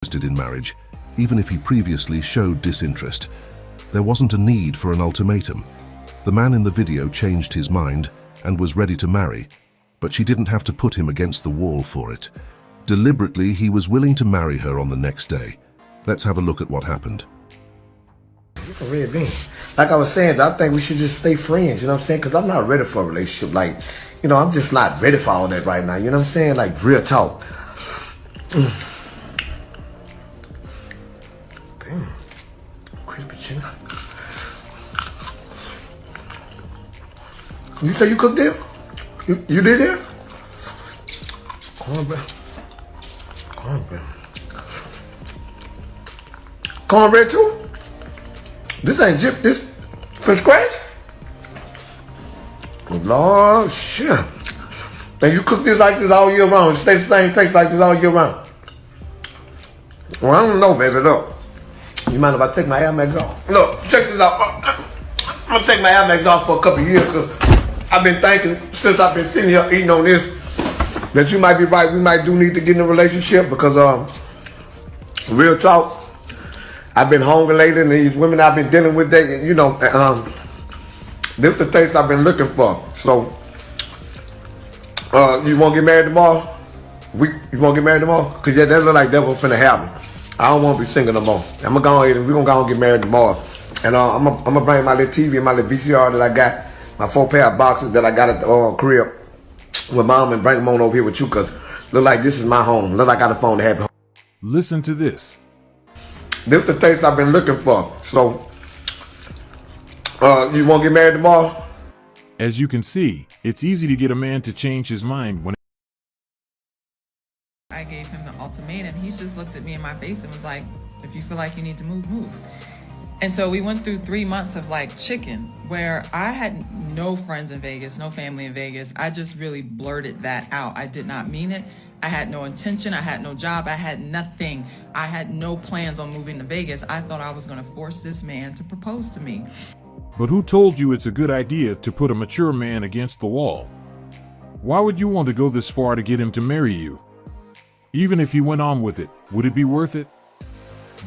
interested in marriage, even if he previously showed disinterest. There wasn't a need for an ultimatum. The man in the video changed his mind and was ready to marry, but she didn't have to put him against the wall for it. Deliberately, he was willing to marry her on the next day. Let's have a look at what happened. It's a red bean. Like I was saying, I think we should just stay friends, you know what I'm saying? Because I'm not ready for a relationship. Like, you know, I'm just not ready for all that right now, you know what I'm saying? Like, real talk. Damn. Crispy chicken. You say you cooked there? You did there? Cornbread. Cornbread. Cornbread too? This ain't Jip, this from scratch? Lord, shit. And you cook this like this all year round. It stays the same taste like this all year round. Well, I don't know, baby, look. You mind if I take my Air Max off? Look, check this out. I'm gonna take my Air Max off for a couple years because I've been thinking, since I've been sitting here eating on this, that you might be right. We might do need to get in a relationship because, real talk, I've been hungry lately, and these women I've been dealing with, they, you know, this is the taste I've been looking for. So, you want to get married tomorrow? You want to get married tomorrow? Because yeah, that look like that was finna happen. I don't want to be single no more. I'm going to go ahead and we're going to go and get married tomorrow. And I'm going to bring my little TV and my little VCR that I got, my 4 pair of boxes that I got at the crib with mom, and bring them on over here with you because look like this is my home. Look like I got a phone to have. Listen to this. This is the taste I've been looking for. So, you want to get married tomorrow? As you can see, it's easy to get a man to change his mind when I gave him the ultimatum. He just looked at me in my face and was like, if you feel like you need to move, move. And so we went through 3 months of like chicken, where I had no friends in Vegas, no family in Vegas. I just really blurted that out. I did not mean it. I had no intention. I had no job. I had nothing. I had no plans on moving to Vegas. I thought I was going to force this man to propose to me. But who told you it's a good idea to put a mature man against the wall? Why would you want to go this far to get him to marry you? Even if you went on with it, would it be worth it?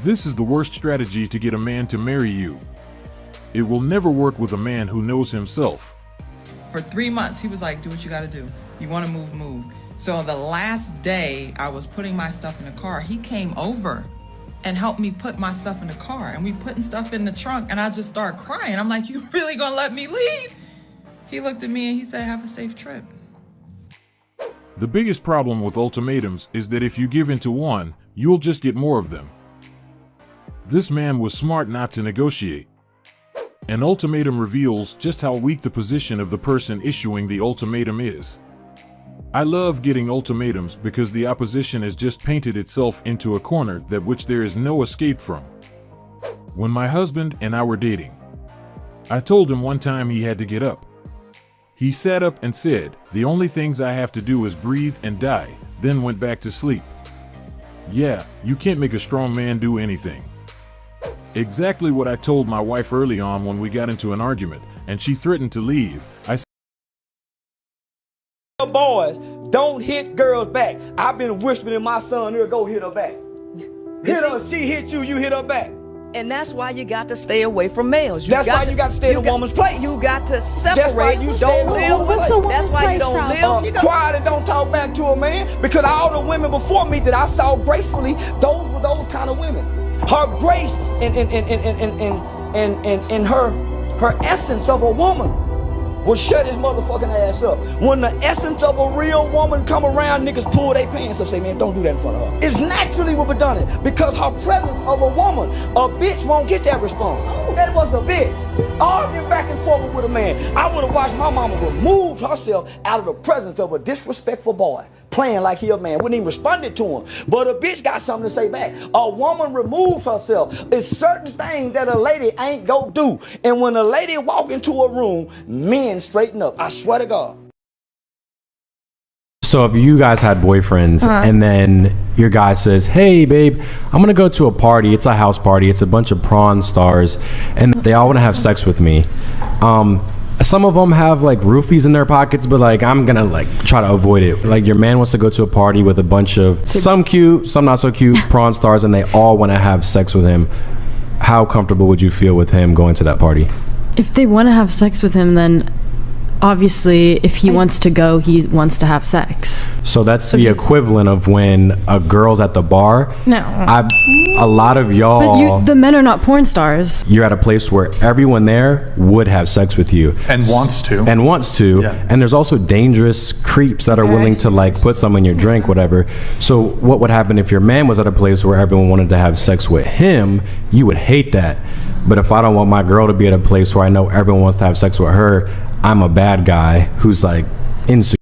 This is the worst strategy to get a man to marry you. It will never work with a man who knows himself. For 3 months, he was like, do what you got to do. You want to move, move. So the last day I was putting my stuff in the car, he came over and helped me put my stuff in the car. And we putting stuff in the trunk, and I just started crying. I'm like, you really gonna let me leave? He looked at me and he said, have a safe trip. The biggest problem with ultimatums is that if you give in to one, you'll just get more of them. This man was smart not to negotiate. An ultimatum reveals just how weak the position of the person issuing the ultimatum is. I love getting ultimatums because the opposition has just painted itself into a corner that which there is no escape from. When my husband and I were dating, I told him one time he had to get up. He sat up and said, the only things I have to do is breathe and die, then went back to sleep. Yeah, you can't make a strong man do anything. Exactly what I told my wife early on when we got into an argument, and she threatened to leave. I said, boys, don't hit girls back. I've been whispering in my son ear, go hit her back. Hit her, she hit you, you hit her back. And that's why you got to stay away from males. That's why you got to stay in a woman's place. You got to separate. That's why you don't live with her. That's why you don't live. Quiet and don't talk back to a man, because all the women before me that I saw gracefully, those were those kind of women. Her grace and her essence of a woman will shut his motherfucking ass up. When the essence of a real woman come around, niggas pull their pants up, say, man, don't do that in front of her. It's naturally what we done it, because her presence of a woman, a bitch won't get that response. Oh, that was a bitch. Arguing back and forth with a man. I would have watched my mama remove herself out of the presence of a disrespectful boy, playing like he a man, wouldn't even responded to him. But a bitch got something to say back. A woman removes herself. It's certain things that a lady ain't go do. And when a lady walk into a room, men straighten up. I swear to God. So if you guys had boyfriends and then your guy says, hey babe, I'm gonna go to a party, it's a house party, it's a bunch of prawn stars and they all want to have sex with me, Some of them have like roofies in their pockets, but like I'm gonna like try to avoid it. Like your man wants to go to a party with a bunch of some cute, some not so cute prawn stars, and they all want to have sex with him. How comfortable would you feel with him going to that party? If they want to have sex with him, then obviously if he wants to go, he wants to have sex. So that's the equivalent of when a girl's at the bar. No. A lot of y'all... But the men are not porn stars. You're at a place where everyone there would have sex with you. And wants to. Yeah. And there's also dangerous creeps that are willing to like put some in your drink, whatever. So what would happen if your man was at a place where everyone wanted to have sex with him? You would hate that. But if I don't want my girl to be at a place where I know everyone wants to have sex with her, I'm a bad guy who's like insecure.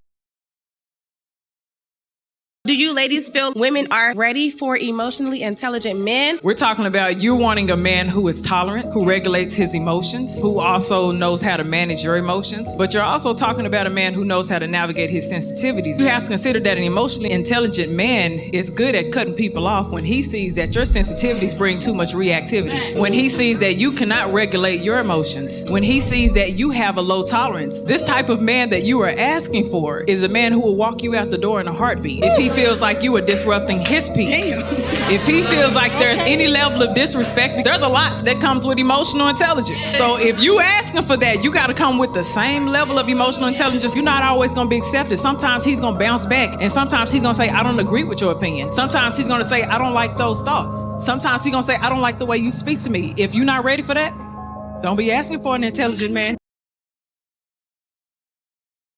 Do you ladies feel women are ready for emotionally intelligent men? We're talking about you wanting a man who is tolerant, who regulates his emotions, who also knows how to manage your emotions. But you're also talking about a man who knows how to navigate his sensitivities. You have to consider that an emotionally intelligent man is good at cutting people off when he sees that your sensitivities bring too much reactivity. When he sees that you cannot regulate your emotions. When he sees that you have a low tolerance. This type of man that you are asking for is a man who will walk you out the door in a heartbeat. If he feels like you are disrupting his peace. If he feels like there's any level of disrespect, there's a lot that comes with emotional intelligence. So if you asking for that, you got to come with the same level of emotional intelligence. You're not always going to be accepted. Sometimes he's going to bounce back, and sometimes he's going to say, I don't agree with your opinion. Sometimes he's going to say, I don't like those thoughts. Sometimes he's going to say, I don't like the way you speak to me. If you're not ready for that, don't be asking for an intelligent man.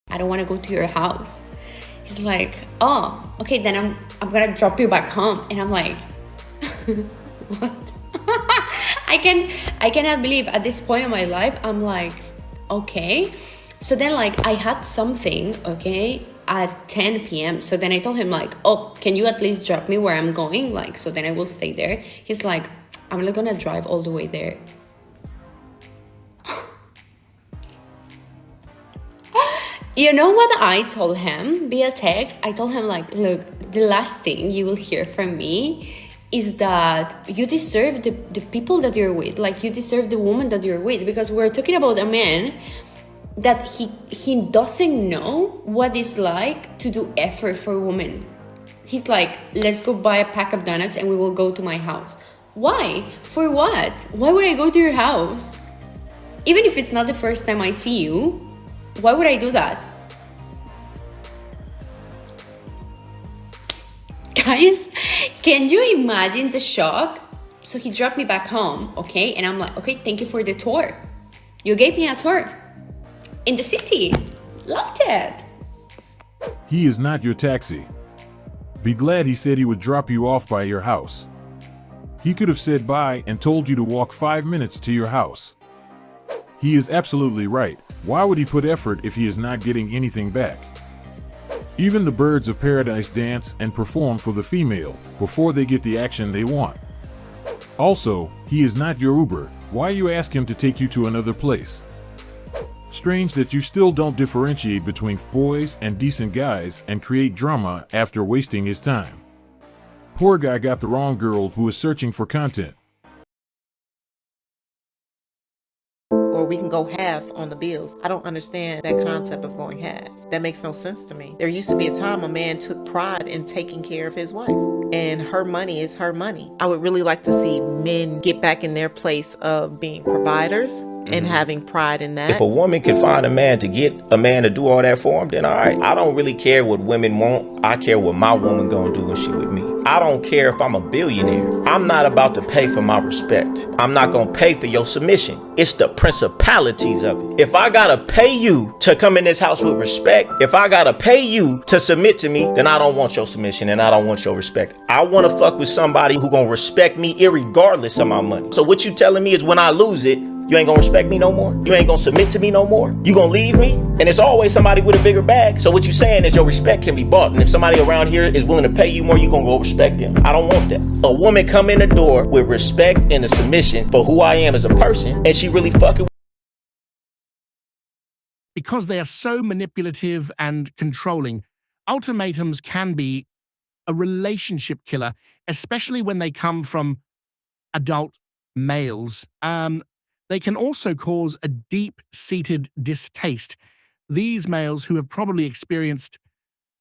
I don't want to go to your house. He's like, oh, okay, then I'm gonna drop you back home. And I'm like, what? I cannot believe at this point in my life, I'm like, okay. So then like I had something, okay, at 10 p.m. So then I told him like, oh, can you at least drop me where I'm going? Like, so then I will stay there. He's like, I'm not gonna drive all the way there. You know what I told him via text? I told him like, look, the last thing you will hear from me is that you deserve the people that you're with. Like you deserve the woman that you're with, because we're talking about a man that he doesn't know what it's like to do effort for a woman. He's like, let's go buy a pack of donuts and we will go to my house. Why? For what? Why would I go to your house? Even if it's not the first time I see you, why would I do that? Guys, can you imagine the shock? So he dropped me back home, okay? And I'm like, okay, thank you for the tour. You gave me a tour in the city. Loved it. He is not your taxi. Be glad he said he would drop you off by your house. He could have said bye and told you to walk 5 minutes to your house. He is absolutely right. Why would he put effort if he is not getting anything back? Even the birds of paradise dance and perform for the female before they get the action they want. Also, he is not your Uber. Why you ask him to take you to another place? Strange that you still don't differentiate between boys and decent guys and create drama after wasting his time. Poor guy got the wrong girl who is searching for content. Or we can go half on the bills. I don't understand that concept of going half. That makes no sense to me. There used to be a time a man took pride in taking care of his wife, and her money is her money. I would really like to see men get back in their place of being providers and having pride in that. If a woman could find a man to get a man to do all that for him, then all right. I don't really care what women want. I care what my woman gonna do when she with me. I don't care if I'm a billionaire. I'm not about to pay for my respect. I'm not gonna pay for your submission. It's the principalities of it. If I gotta pay you to come in this house with respect, if I gotta pay you to submit to me, then I don't want your submission and I don't want your respect. I wanna fuck with somebody who gonna respect me irregardless of my money. So what you telling me is when I lose it, you ain't gonna respect me no more? You ain't gonna submit to me no more? You gonna leave me? And it's always somebody with a bigger bag. So what you saying is your respect can be bought. And if somebody around here is willing to pay you more, you gonna go respect them. I don't want that. A woman come in the door with respect and a submission for who I am as a person, and she really fucking. Because they are so manipulative and controlling, ultimatums can be a relationship killer, especially when they come from adult males. They can also cause a deep-seated distaste. These males, who have probably experienced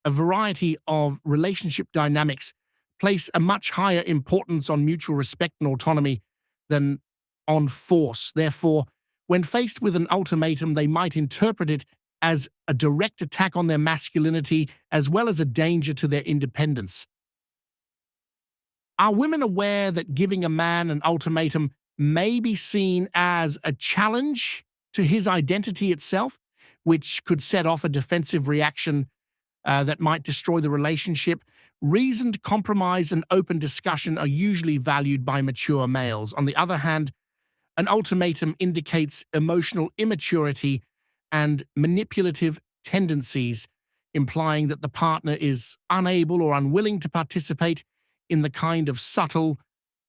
a variety of relationship dynamics, place a much higher importance on mutual respect and autonomy than on force. Therefore, when faced with an ultimatum, they might interpret it as a direct attack on their masculinity as well as a danger to their independence. Are women aware that giving a man an ultimatum may be seen as a challenge to his identity itself, which could set off a defensive reaction that might destroy the relationship? Reasoned compromise and open discussion are usually valued by mature males. On the other hand, an ultimatum indicates emotional immaturity and manipulative tendencies, implying that the partner is unable or unwilling to participate in the kind of subtle,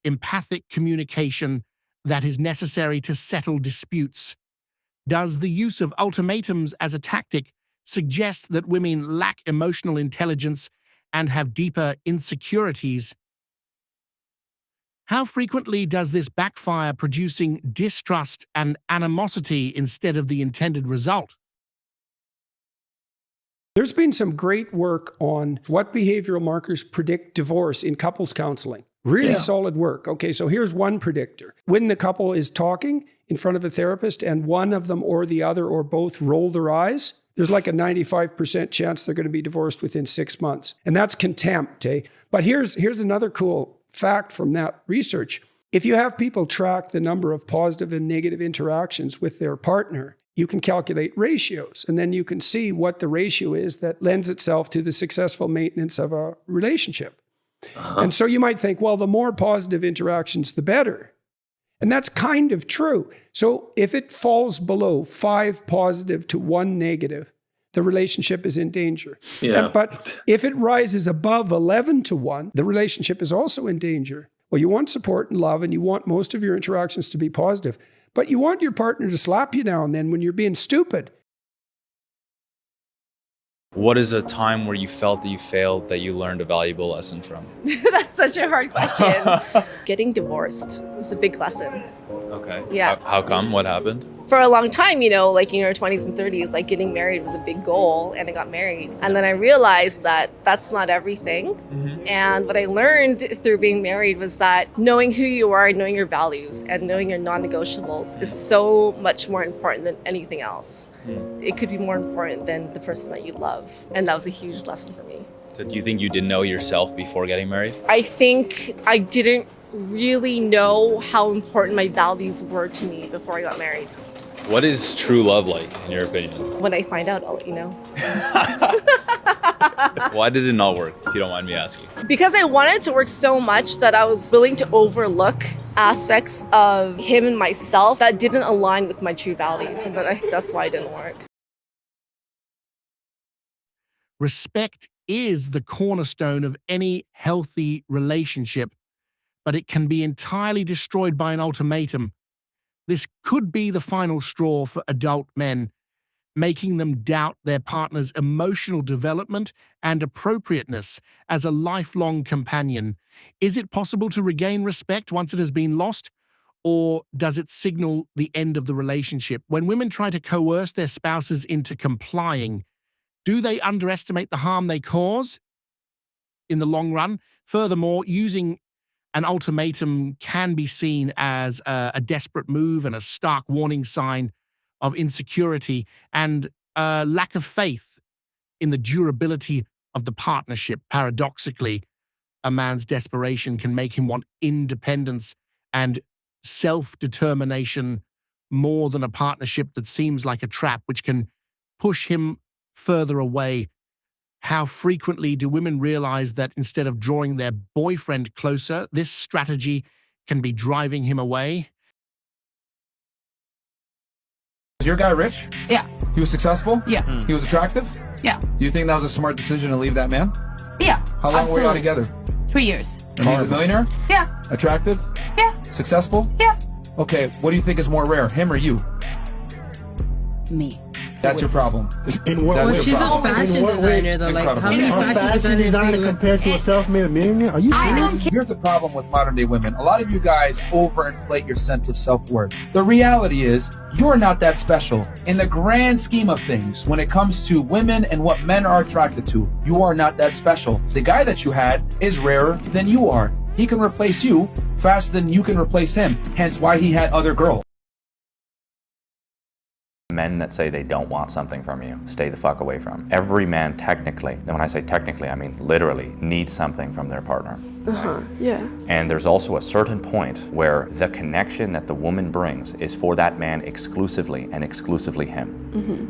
empathic communication that is necessary to settle disputes. Does the use of ultimatums as a tactic suggest that women lack emotional intelligence and have deeper insecurities? How frequently does this backfire, producing distrust and animosity instead of the intended result? There's been some great work on what behavioral markers predict divorce in couples counseling. Really solid work. Okay, so here's one predictor. When the couple is talking in front of a therapist and one of them or the other or both roll their eyes, there's like a 95% chance they're going to be divorced within 6 months. And that's contempt, eh? But here's another cool fact from that research. If you have people track the number of positive and negative interactions with their partner, you can calculate ratios, and then you can see what the ratio is that lends itself to the successful maintenance of a relationship. And so you might think, well, the more positive interactions, the better. And that's kind of true. So if it falls below 5 positive to 1 negative, the relationship is in danger. Yeah. But if it rises above 11 to 1, the relationship is also in danger. Well, you want support and love, and you want most of your interactions to be positive, but you want your partner to slap you now and then when you're being stupid. What is a time where you felt that you failed that you learned a valuable lesson from? That's such a hard question. Getting divorced was a big lesson. Okay. Yeah. How come? What happened? For a long time, you know, like in your 20s and 30s, like getting married was a big goal, and I got married. And then I realized that that's not everything. Mm-hmm. And what I learned through being married was that knowing who you are, knowing your values, and knowing your non-negotiables is so much more important than anything else. It could be more important than the person that you love. And that was a huge lesson for me. So do you think you didn't know yourself before getting married? I think I didn't really know how important my values were to me before I got married. What is true love like, in your opinion? When I find out, I'll let you know. Why did it not work, if you don't mind me asking? Because I wanted to work so much that I was willing to overlook aspects of him and myself that didn't align with my true values. And that's why it didn't work. Respect is the cornerstone of any healthy relationship, but it can be entirely destroyed by an ultimatum. This could be the final straw for adult men, making them doubt their partner's emotional development and appropriateness as a lifelong companion. Is it possible to regain respect once it has been lost, or does it signal the end of the relationship? When women try to coerce their spouses into complying, do they underestimate the harm they cause in the long run? Furthermore, using an ultimatum can be seen as a desperate move and a stark warning sign of insecurity and lack of faith in the durability of the partnership. Paradoxically, a man's desperation can make him want independence and self-determination more than a partnership that seems like a trap, which can push him further away. How frequently do women realize that instead of drawing their boyfriend closer, this strategy can be driving him away? Is your guy rich? Yeah. He was successful? Yeah. He was attractive? Yeah. Do you think that was a smart decision to leave that man? Yeah. How long were you all absolutely. together? 3 years. And he's a millionaire? Yeah. Attractive? Yeah. Successful? Yeah. Okay, what do you think is more rare, him or you? Me. That's your problem. In what way? That's your problem. fashion designer, though. Like, how many fashion designers compared to a self-made millionaire? Are you serious? Here's the problem with modern day women. A lot of you guys overinflate your sense of self-worth. The reality is, you're not that special. In the grand scheme of things, when it comes to women and what men are attracted to, you are not that special. The guy that you had is rarer than you are. He can replace you faster than you can replace him, hence why he had other girls. Men that say they don't want something from you, stay the fuck away from. Every man technically, and when I say technically, I mean literally, needs something from their partner. Yeah. And there's also a certain point where the connection that the woman brings is for that man exclusively and exclusively him.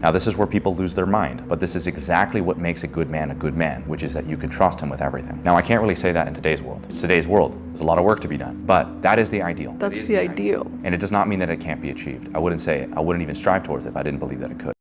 Now this is where people lose their mind, but this is exactly what makes a good man, which is that you can trust him with everything. Now I can't really say that in today's world. It's today's world. There's a lot of work to be done, but that is the ideal. That's the ideal. And it does not mean that it can't be achieved. I wouldn't even strive towards it if I didn't believe that it could.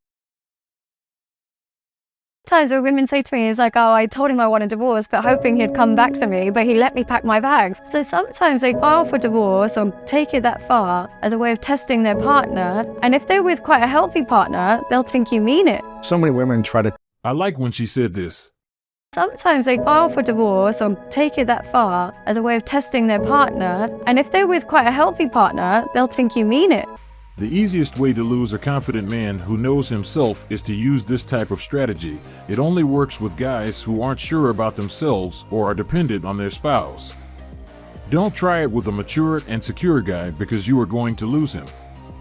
Times where women say to me, it's like, oh, I told him I want a divorce, but hoping he'd come back for me, but he let me pack my bags. So sometimes they file for divorce or take it that far as a way of testing their partner. And if they're with quite a healthy partner, they'll think you mean it. So many women try to... I like when she said this. Sometimes they file for divorce or take it that far as a way of testing their partner. And if they're with quite a healthy partner, they'll think you mean it. The easiest way to lose a confident man who knows himself is to use this type of strategy. It only works with guys who aren't sure about themselves or are dependent on their spouse. Don't try it with a mature and secure guy because you are going to lose him.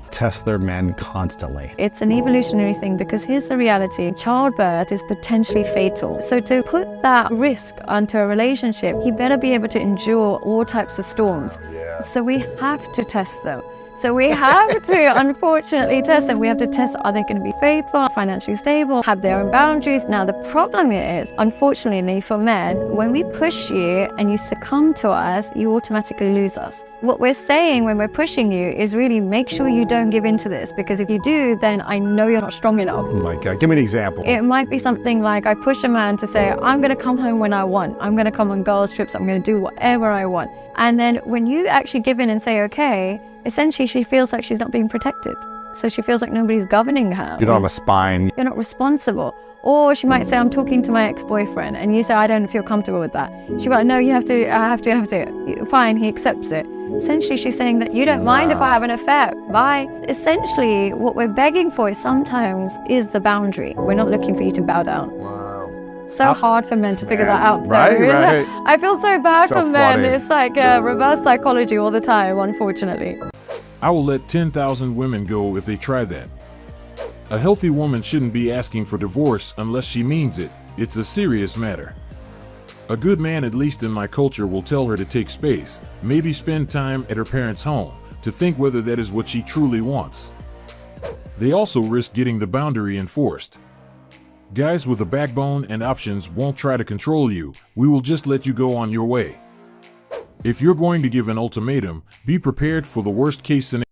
Test their men constantly. It's an evolutionary thing because here's the reality. Childbirth is potentially fatal. So to put that risk onto a relationship, he better be able to endure all types of storms. So we have to test them. So we have to, unfortunately, test them. We have to test, are they going to be faithful, financially stable, have their own boundaries? Now, the problem is, unfortunately, for men, when we push you and you succumb to us, you automatically lose us. What we're saying when we're pushing you is really make sure you don't give in to this, because if you do, then I know you're not strong enough. Oh my God, give me an example. It might be something like I push a man to say, I'm going to come home when I want. I'm going to come on girls' trips. I'm going to do whatever I want. And then when you actually give in and say, okay, essentially she feels like she's not being protected. So she feels like nobody's governing her. You don't have a spine. You're not responsible. Or she might say, I'm talking to my ex-boyfriend, and you say, I don't feel comfortable with that. She'll be like, no, you have to, I have to. Fine, he accepts it. Essentially, she's saying that you don't mind if I have an affair. Bye. Essentially, what we're begging for sometimes is the boundary. We're not looking for you to bow down. So hard for men to figure that out. Right. I feel so bad So for men. funny. It's like reverse psychology all the time, unfortunately. I will let 10,000 women go if they try that. A healthy woman shouldn't be asking for divorce unless she means it. It's a serious matter. A good man, at least in my culture, will tell her to take space, maybe spend time at her parents' home, to think whether that is what she truly wants. They also risk getting the boundary enforced. Guys with a backbone and options won't try to control you. We will just let you go on your way. If you're going to give an ultimatum, be prepared for the worst case scenario.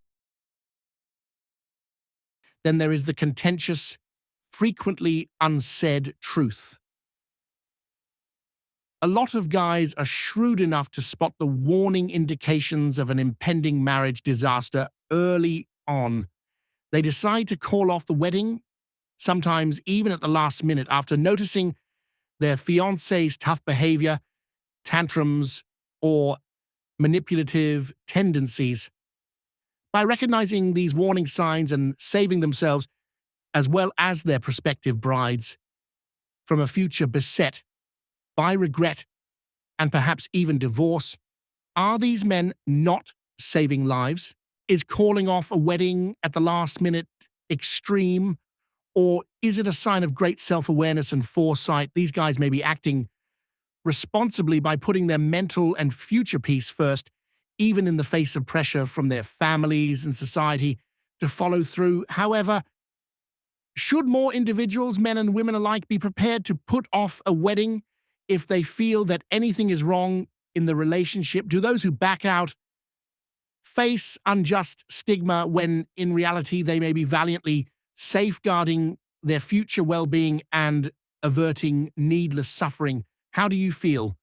Then there is the contentious, frequently unsaid truth. A lot of guys are shrewd enough to spot the warning indications of an impending marriage disaster early on. They decide to call off the wedding, sometimes even at the last minute, after noticing their fiancé's tough behavior, tantrums, or manipulative tendencies. By recognizing these warning signs and saving themselves, as well as their prospective brides, from a future beset by regret and perhaps even divorce, are these men not saving lives? Is calling off a wedding at the last minute extreme? Or is it a sign of great self-awareness and foresight? These guys may be acting responsibly by putting their mental and future peace first, even in the face of pressure from their families and society to follow through. However, should more individuals, men and women alike, be prepared to put off a wedding if they feel that anything is wrong in the relationship? Do those who back out face unjust stigma when in reality they may be valiantly safeguarding their future well-being and averting needless suffering? How do you feel?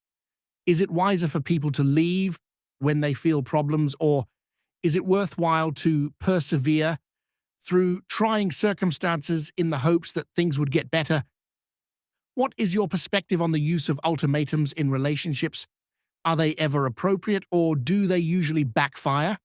Is it wiser for people to leave when they feel problems, or is it worthwhile to persevere through trying circumstances in the hopes that things would get better? What is your perspective on the use of ultimatums in relationships? Are they ever appropriate, or do they usually backfire?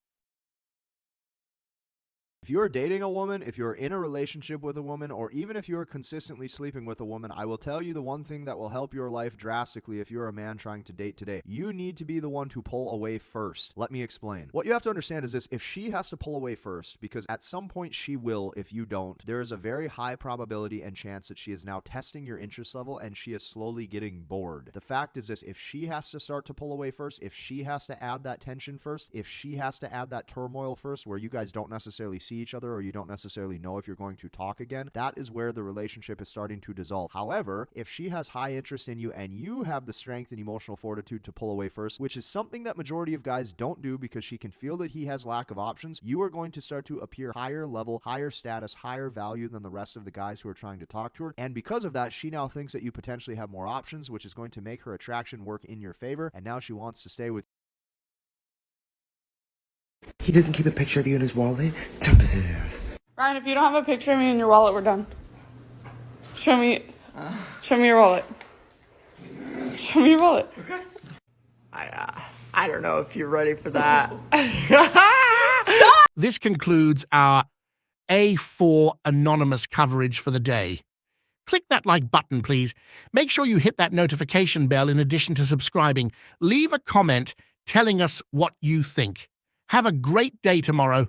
If you're dating a woman, if you're in a relationship with a woman, or even if you're consistently sleeping with a woman, I will tell you the one thing that will help your life drastically if you're a man trying to date today. You need to be the one to pull away first. Let me explain. What you have to understand is this: if she has to pull away first, because at some point she will if you don't, there is a very high probability and chance that she is now testing your interest level and she is slowly getting bored. The fact is this: if she has to start to pull away first, if she has to add that tension first, if she has to add that turmoil first where you guys don't necessarily see each other or you don't necessarily know if you're going to talk again, that is where the relationship is starting to dissolve. However, if she has high interest in you and you have the strength and emotional fortitude to pull away first, which is something that majority of guys don't do because she can feel that he has lack of options, you are going to start to appear higher level, higher status, higher value than the rest of the guys who are trying to talk to her. And because of that, she now thinks that you potentially have more options, which is going to make her attraction work in your favor, and now she wants to stay with you. He doesn't keep a picture of you in his wallet? Dump his ass. Ryan, if you don't have a picture of me in your wallet, we're done. Show me your wallet. Show me your wallet. Okay. I don't know if you're ready for that. This concludes our A4 anonymous coverage for the day. Click that like button, please. Make sure you hit that notification bell in addition to subscribing. Leave a comment telling us what you think. Have a great day tomorrow.